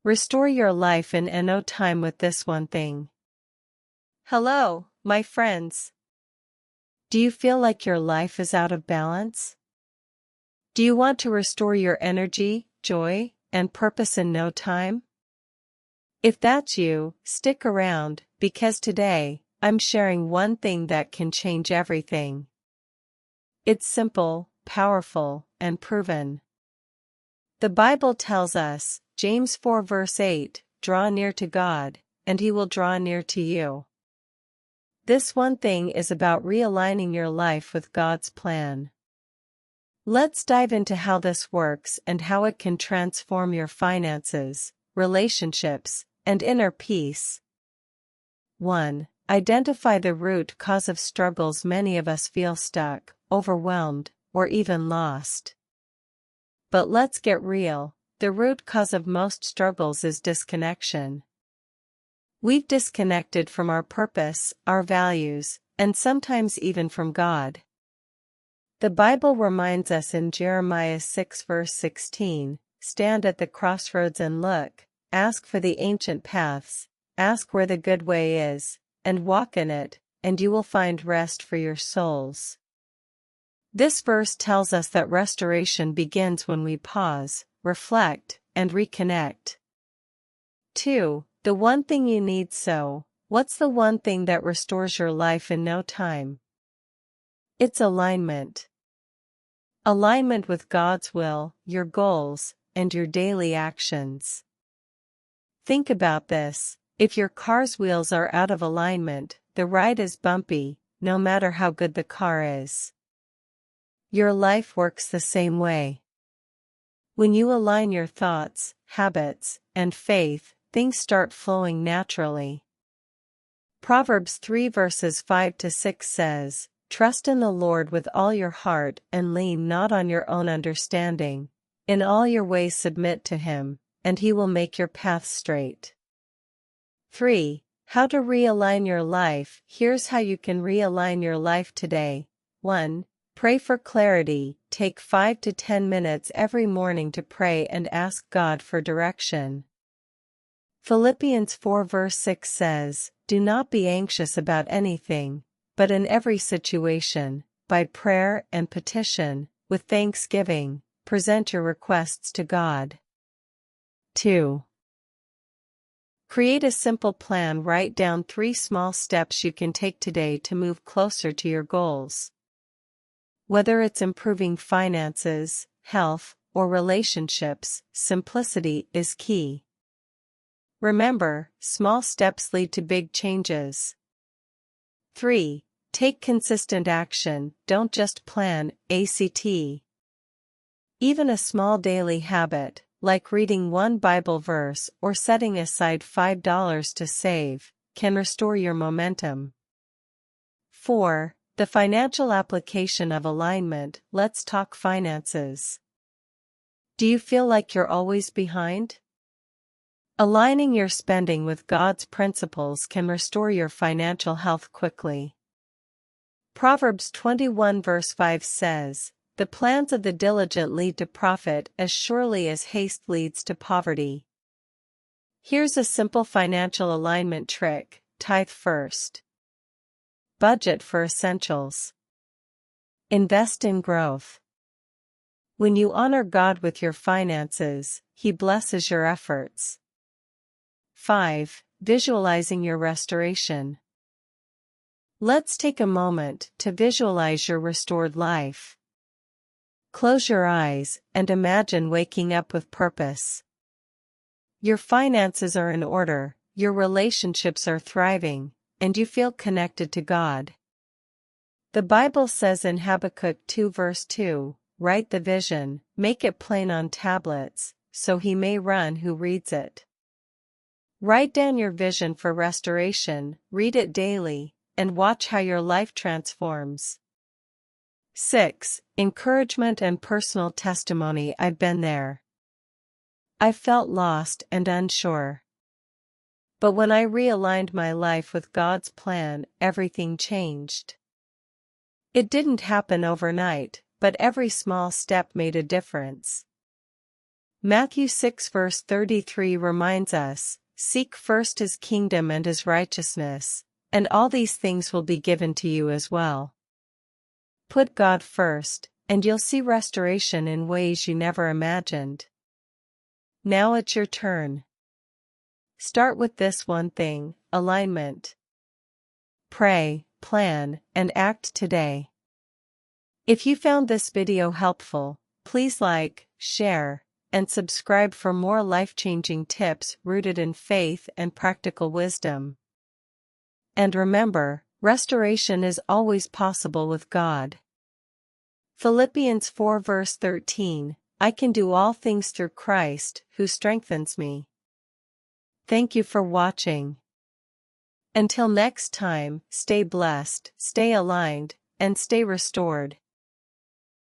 Restore your life in no time with this one thing. Hello, my friends. Do you feel like your life is out of balance? Do you want to restore your energy, joy, and purpose in no time? If that's you, stick around, because today, I'm sharing one thing that can change everything. It's simple, powerful, and proven. The Bible tells us, James 4 verse 8, draw near to God, and He will draw near to you. This one thing is about realigning your life with God's plan. Let's dive into how this works and how it can transform your finances, relationships, and inner peace. 1. Identify the root cause of struggles. Many of us feel stuck, overwhelmed, or even lost. But let's get real, the root cause of most struggles is disconnection. We've disconnected from our purpose, our values, and sometimes even from God. The Bible reminds us in Jeremiah 6 verse 16, stand at the crossroads and look, ask for the ancient paths, ask where the good way is, and walk in it, and you will find rest for your souls. This verse tells us that restoration begins when we pause, reflect, and reconnect. 2. The one thing you need. So, what's the one thing that restores your life in no time? It's alignment. Alignment with God's will, your goals, and your daily actions. Think about this. If your car's wheels are out of alignment, the ride is bumpy, no matter how good the car is. Your life works the same way. When you align your thoughts, habits, and faith, things start flowing naturally. Proverbs 3 verses 5 to 6 says, trust in the Lord with all your heart and lean not on your own understanding. In all your ways submit to Him, and He will make your path straight. 3. How to realign your life. Here's how you can realign your life today. 1. Pray for clarity. Take 5 to 10 minutes every morning to pray and ask God for direction. Philippians 4 verse 6 says, do not be anxious about anything, but in every situation, by prayer and petition, with thanksgiving, present your requests to God. 2. Create a simple plan. Write down 3 small steps you can take today to move closer to your goals. Whether it's improving finances, health, or relationships, simplicity is key. Remember, small steps lead to big changes. 3. Take consistent action. Don't just plan, ACT. Even a small daily habit, like reading one Bible verse or setting aside $5 to save, can restore your momentum. 4. The financial application of alignment. Let's talk finances. Do you feel like you're always behind? Aligning your spending with God's principles can restore your financial health quickly. Proverbs 21 verse 5 says, the plans of the diligent lead to profit as surely as haste leads to poverty. Here's a simple financial alignment trick. Tithe first. Budget for essentials. Invest in growth. When you honor God with your finances, He blesses your efforts. 5. Visualizing your restoration. Let's take a moment to visualize your restored life. Close your eyes and imagine waking up with purpose. Your finances are in order, your relationships are thriving, and you feel connected to God. The Bible says in Habakkuk 2 verse 2, write the vision, make it plain on tablets, so he may run who reads it. Write down your vision for restoration, read it daily, and watch how your life transforms. 6. Encouragement and personal testimony. I've been there. I felt lost and unsure. But when I realigned my life with God's plan, everything changed. It didn't happen overnight, but every small step made a difference. Matthew 6 verse 33 reminds us, "Seek first his kingdom and his righteousness, and all these things will be given to you as well." Put God first, and you'll see restoration in ways you never imagined. Now it's your turn. Start with this one thing: alignment. Pray, plan, and act today. If you found this video helpful, please like, share, and subscribe for more life-changing tips rooted in faith and practical wisdom. And remember, restoration is always possible with God. Philippians 4 verse 13, "I can do all things through Christ, who strengthens me." Thank you for watching. Until next time, stay blessed, stay aligned, and stay restored.